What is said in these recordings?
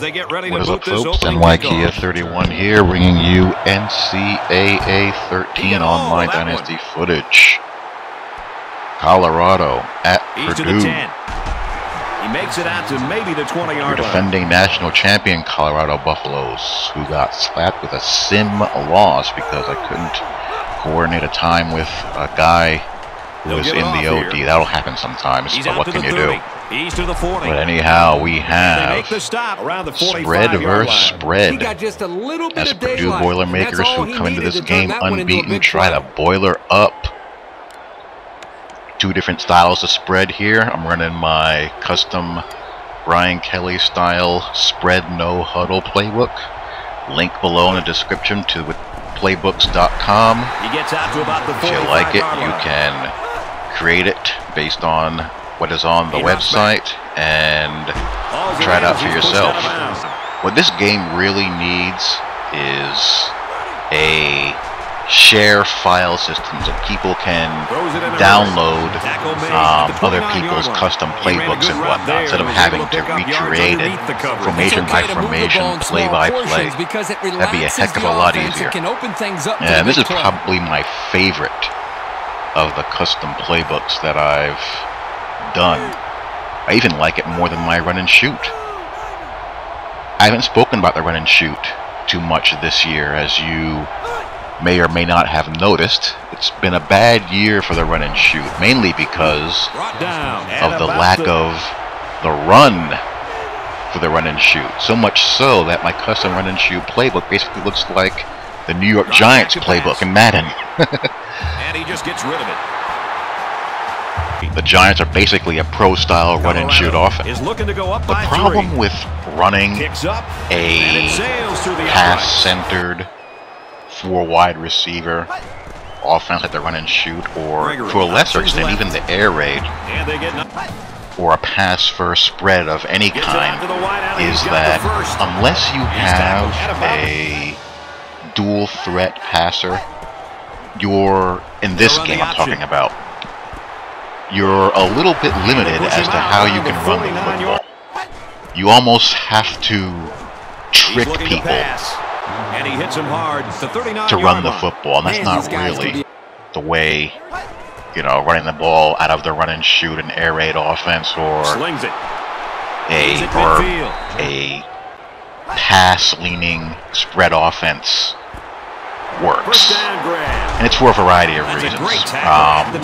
They get ready What to is up, boot this folks? opening NYKia kickoff. 31 here, bringing you NCAA 13 online Dynasty footage. Colorado at He's to Purdue. the 10. He makes it out to maybe the 20-yard Your line. defending national champion Colorado Buffaloes, who got slapped with a sim loss because I couldn't coordinate a time with a guy who was in the OD. That'll happen sometimes, but what can you do? He's to the 40. But anyhow, we have Make the stop around the spread 45-yard versus line. spread. He got just a little bit As of Purdue daylight, Boilermakers and that's all who he come into needed this to turn game that one into a unbeaten big try play. to boiler up. Two different styles of spread here. I'm running my custom Brian Kelly style spread no huddle playbook. Link below in the description to playbooks.com. He gets out to about the 45-yard line. If you like it, you can create it based on what is on the website and try it out for yourself. What this game really needs is a share file system so people can download other people's custom playbooks and whatnot instead of having to recreate it formation by formation, play by play. That'd be a heck of a lot easier. And this is probably my favorite of the custom playbooks that I've done. I even like it more than my run and shoot. I haven't spoken about the run and shoot too much this year, as you may or may not have noticed. It's been a bad year for the run and shoot, mainly because of the lack of the run for the run and shoot. So much so that my custom run and shoot playbook basically looks like the New York Giants playbook in Madden. And he just gets rid of it. The Giants are basically a pro-style run and shoot offense. Is looking to go up The by problem 3. with running Kicks up, a and it sails through the pass-centered 4-wide receiver offense like the run and shoot, or to a lesser extent even the air raid, and they get or a pass-first spread of any kind, is that unless you have a dual threat passer, you're, in this game I'm talking about, you're a little bit limited as to how you can run the football. You almost have to trick people and he hits him hard to run the football, and that's not really the way, you know, running the ball out of the run and shoot an air raid offense or a pass-leaning spread offense works. And it's for a variety of reasons.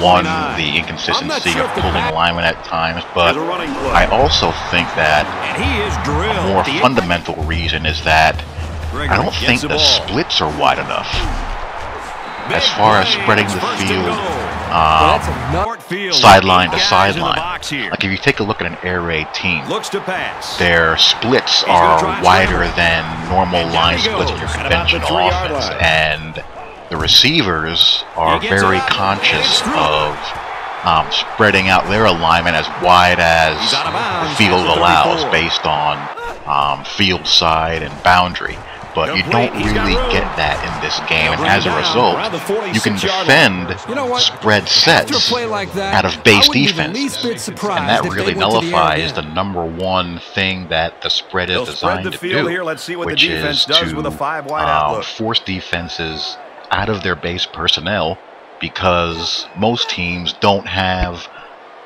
One, the inconsistency of pulling alignment at times, but I also think that a more fundamental reason is that I don't think the splits are wide enough as far as spreading the field sideline to sideline. Like if you take a look at an air raid team, their splits are wider than normal line splits in your conventional offense, and the receivers are very conscious of spreading out their alignment as wide as the field allows based on field side and boundary. But you don't really get that in this game, and as a result, you can defend spread sets out of base defenses, and that really nullifies the #1 thing that the spread is designed to do, which is to force defenses out of their base personnel, because most teams don't have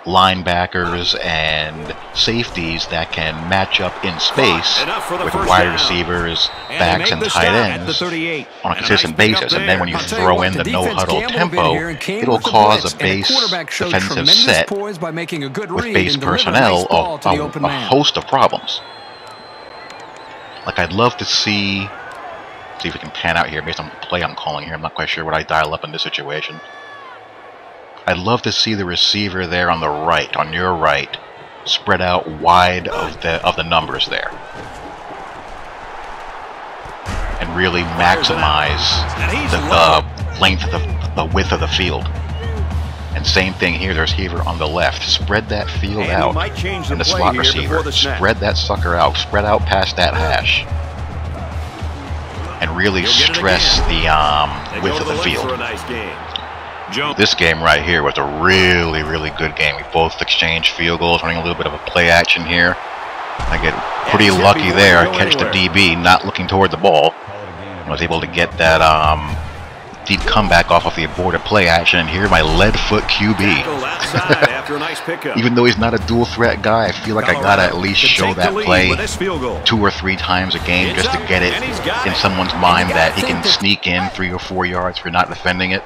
linebackers and safeties that can match up in space with wide receivers, backs, and tight ends on a consistent basis. And then when you throw in the no-huddle tempo, it'll cause a base defensive set with base personnel a host of problems. Like, I'd love to see if we can pan out here based on the play I'm calling here. I'm not quite sure what I dial up in this situation. I'd love to see the receiver there on the right, on your right, spread out wide of the numbers there, and really maximize the length of the width of the field. And same thing here, the receiver on the left, spread that field out, and the slot receiver, spread that sucker out, spread out past that hash, and really stress the width of the field. This game right here was a really, really good game. We both exchanged field goals, running a little bit of a play action here. I get pretty lucky there. Catch the DB, not looking toward the ball. I was able to get that deep comeback off of the aborted play action, and here my lead foot QB. Even though he's not a dual threat guy, I feel like I gotta at least show that play 2 or 3 times a game just to get it in someone's mind that he can sneak in 3 or 4 yards for not defending it.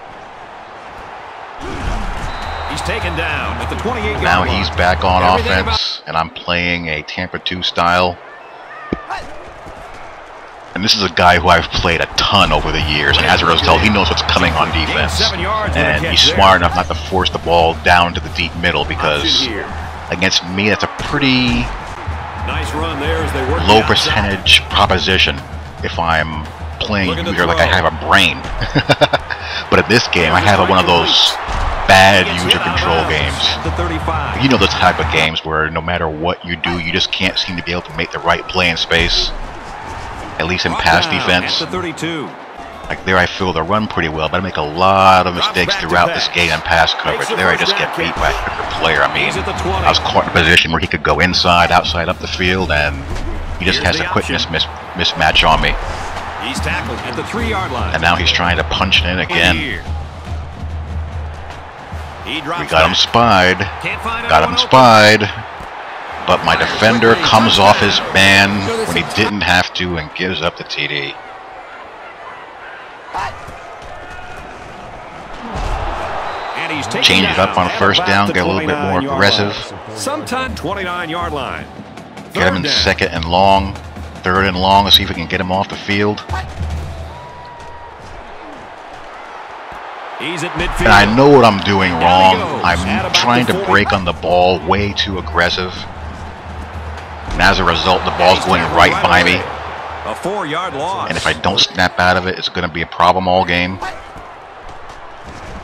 He's taken down at the 28-yard line. Now he's back on offense, and I'm playing a Tampa 2 style. And this is a guy who I've played a ton over the years, and as a result, he knows what's coming on defense. And he's smart enough not to force the ball down to the deep middle, because against me, that's a pretty low percentage proposition if I'm playing user like I have a brain. But at this game, I have one of those bad user control games. You know the type of games where no matter what you do, you just can't seem to be able to make the right play in space. At least in pass defense. Like there I feel the run pretty well, but I make a lot of mistakes throughout this game in pass coverage. There I just get beat by a quicker player. I mean, I was caught in a position where he could go inside, outside, up the field, and he just has a quickness mismatch on me. He's tackled at the 3-yard line. And now he's trying to punch it in again. We got him spied. Got him spied. But my defender comes off his man when he didn't have to and gives up the TD. Change it up on first down, get a little bit more aggressive. Sometime 29-yard line. Get him in 2nd and long, 3rd and long. Let's see if we can get him off the field. He's at midfield. And I know what I'm doing wrong. I'm trying to break on the ball way too aggressive. And as a result, the ball's going right by me. A 4-yard loss. And if I don't snap out of it, it's going to be a problem all game.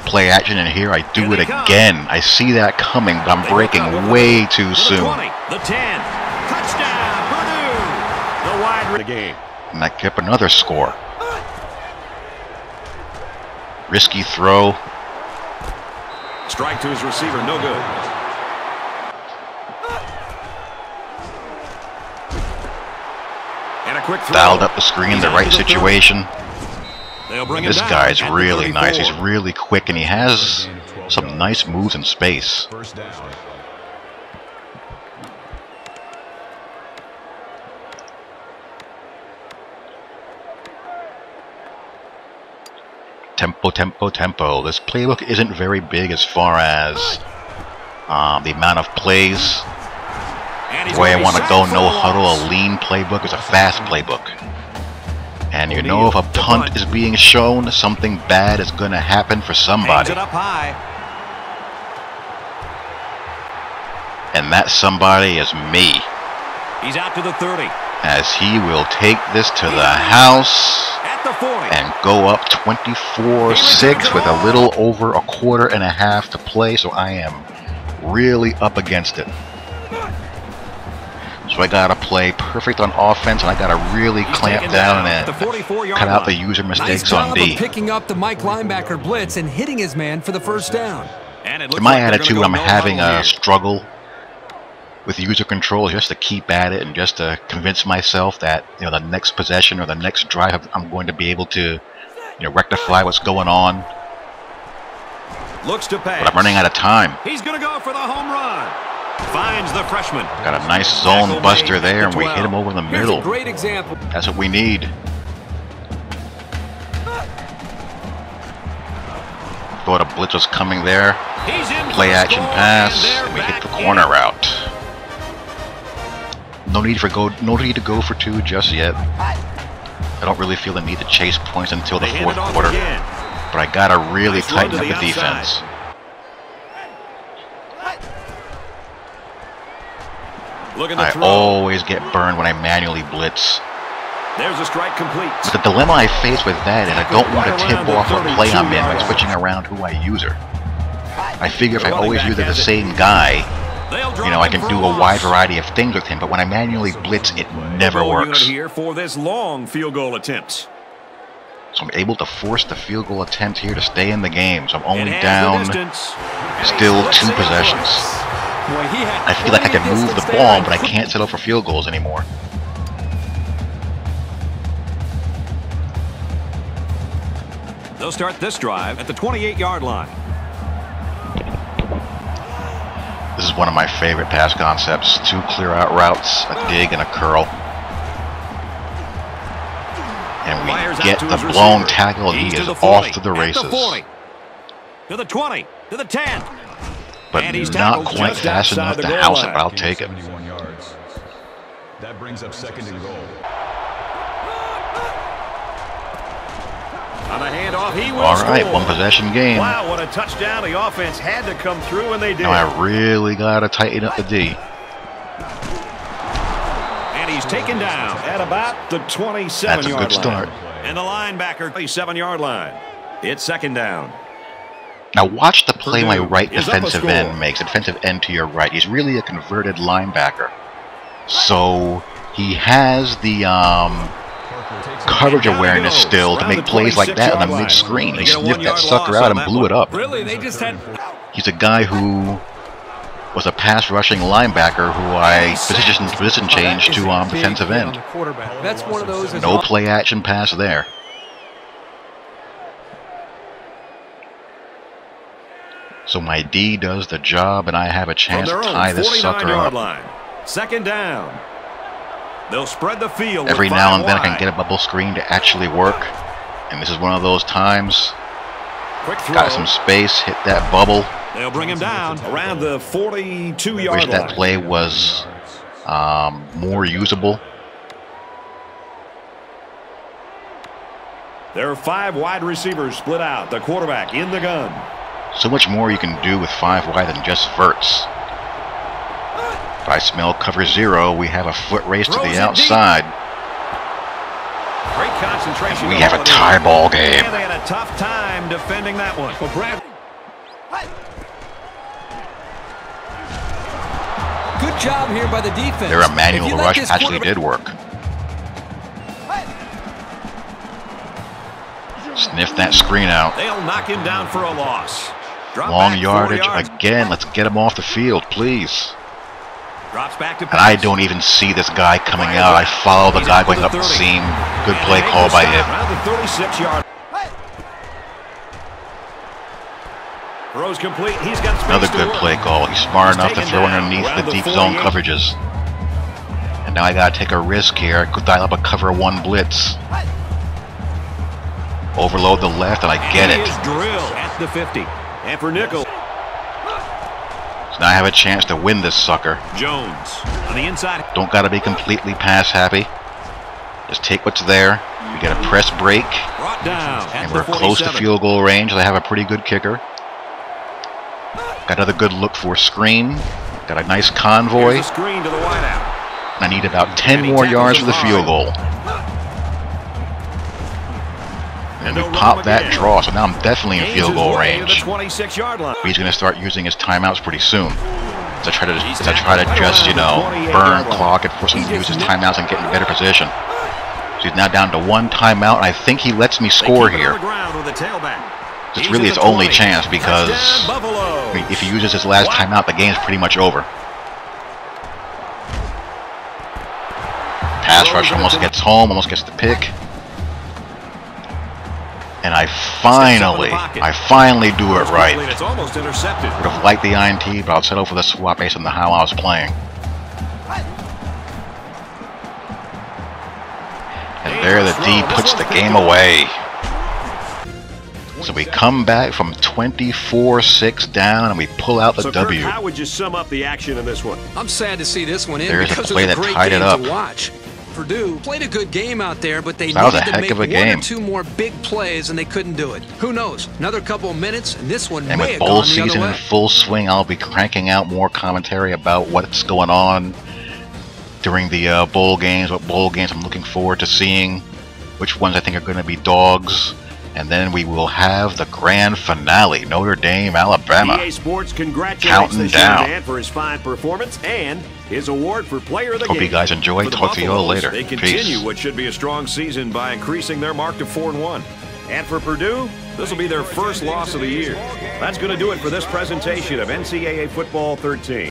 Play action, and here I do it again. I see that coming, but I'm breaking way too soon. The 10. Touchdown, Purdue. The wide game. And I kept another score. Risky throw. Strike to his receiver, no good. Dialed up the screen, the right situation. This guy's really nice. He's really quick, and he has some nice moves in space. Tempo, tempo, tempo. This playbook isn't very big as far as the amount of plays. The way I want to go, no huddle, a lean playbook is a fast playbook. And you know if a punt is being shown, something bad is going to happen for somebody. And that somebody is me. He's out to the 30. As he will take this to the house and go up 24-6 with a little over a quarter and a half to play. So I am really up against it. So I gotta play perfect on offense, and I gotta really clamp down and cut out the user mistakes on D. Picking up the Mike linebacker blitz and hitting his man for the first down. In my attitude, I'm having a struggle with user control just to keep at it and just to convince myself that the next possession or the next drive I'm going to be able to rectify what's going on. Looks to pass. But I'm running out of time. He's gonna go for the home run. Finds the freshman. Got a nice zone buster there, and we hit him over the middle. Great example. That's what we need. Thought a blitz was coming there. Play action pass, and we hit the corner route. No need to go for 2 just yet. I don't really feel the need to chase points until the 4th quarter, but I gotta really tighten up the defense. I always get burned when I manually blitz. There's a strike complete. But the dilemma I face with that is I don't want to tip off what play I'm in by switching around who I user. I figure if I always use the same guy, I can do a wide variety of things with him, but when I manually blitz, it never works. Here for this long field goal attempt. So I'm able to force the field goal attempt here to stay in the game. So I'm only down still 2 possessions. I feel like I can move the ball, but I can't settle for field goals anymore. They'll start this drive at the 28-yard line. This is one of my favorite pass concepts. 2 clear out routes, a dig and a curl. And we get the blown tackle, and he is off to the races. To the 20, to the 10. But not quite fast enough to house it, but I'll take it. That brings up 2nd and goal. On the handoff, he will All right, score. 1 possession game. Wow, what a touchdown. The offense had to come through, and they did. Now I really got to tighten up the D. And he's taken down at about the 27-yard line. That's a good start. And the linebacker, 27-yard line. It's 2nd down. Now watch the play my right defensive end makes. Defensive end to your right. He's really a converted linebacker. So he has the coverage awareness still to make plays like that on a mid-screen. He sniffed that sucker out and blew it up. Really, they just had... He's a guy who was a pass rushing linebacker who I position changed to defensive end. That's one of those. No play action pass there. So my D does the job, and I have a chance to tie this sucker up. 2nd down. They'll spread the field. Every now and then I can get a bubble screen to actually work, and this is one of those times. Got some space, hit that bubble. They'll bring him down around the 42-yard line. Wish that play was more usable. There are 5 wide receivers split out. The quarterback in the gun. So much more you can do with 5 wide than just verts. If I smell cover 0, we have a foot race to the outside. Great concentration. And we have a tie ball game. And they had a tough time defending that one. Good job here by the defense. Their manual rush actually did work. Sniff that screen out. They'll knock him down for a loss. Long yardage again. Let's get him off the field, please. Drops back to and I don't even see this guy coming out. I follow the guy going up the seam. Good play call by him. Around the 36-yard. Throws complete. He's got another good play call. He's smart enough to throw underneath the deep zone coverages. And now I gotta take a risk here. I could dial up a cover 1 blitz. Overload the left, and I get it. Drill at the 50. And for nickel. So now I have a chance to win this sucker. Jones on the inside. Don't gotta be completely pass happy. Just take what's there. We get a press break. Brought down and we're close to field goal range. I have a pretty good kicker. Got another good look for screen. Got a nice convoy. Here's a screen to the wideout. I need about 10 more yards for the field goal. And we pop that draw, so now I'm definitely in field goal range. He's going to start using his timeouts pretty soon. To try to just, you know, burn clock and force him to use his timeouts and get in better position. So he's now down to 1 timeout, and I think he lets me score here. It's really his only chance because I mean, if he uses his last timeout, the game's pretty much over. Pass rush almost gets home, almost gets the pick. And I finally do it right. Would have liked the INT, but I'll settle for the swap based on how I was playing. And there the D puts the game away. So we come back from 24-6 down and we pull out the W. How would you sum up the action in this one? I'm sad to see this one end because it was a great game to watch. Purdue played a good game out there, but they needed to make 1 or 2 more big plays, and they couldn't do it. Who knows? Another couple of minutes, and this one may have gone the other way. And with bowl season in full swing, I'll be cranking out more commentary about what's going on during the bowl games, what bowl games I'm looking forward to seeing, which ones I think are going to be dogs. And then we will have the grand finale, Notre Dame, Alabama. EA Sports congratulates the man for his fine performance and his award for player of the game. Hope you guys enjoy. Talk to you all later. They continue what should be a strong season by increasing their mark to 4-1. And for Purdue, this will be their first loss of the year. That's going to do it for this presentation of NCAA Football 13.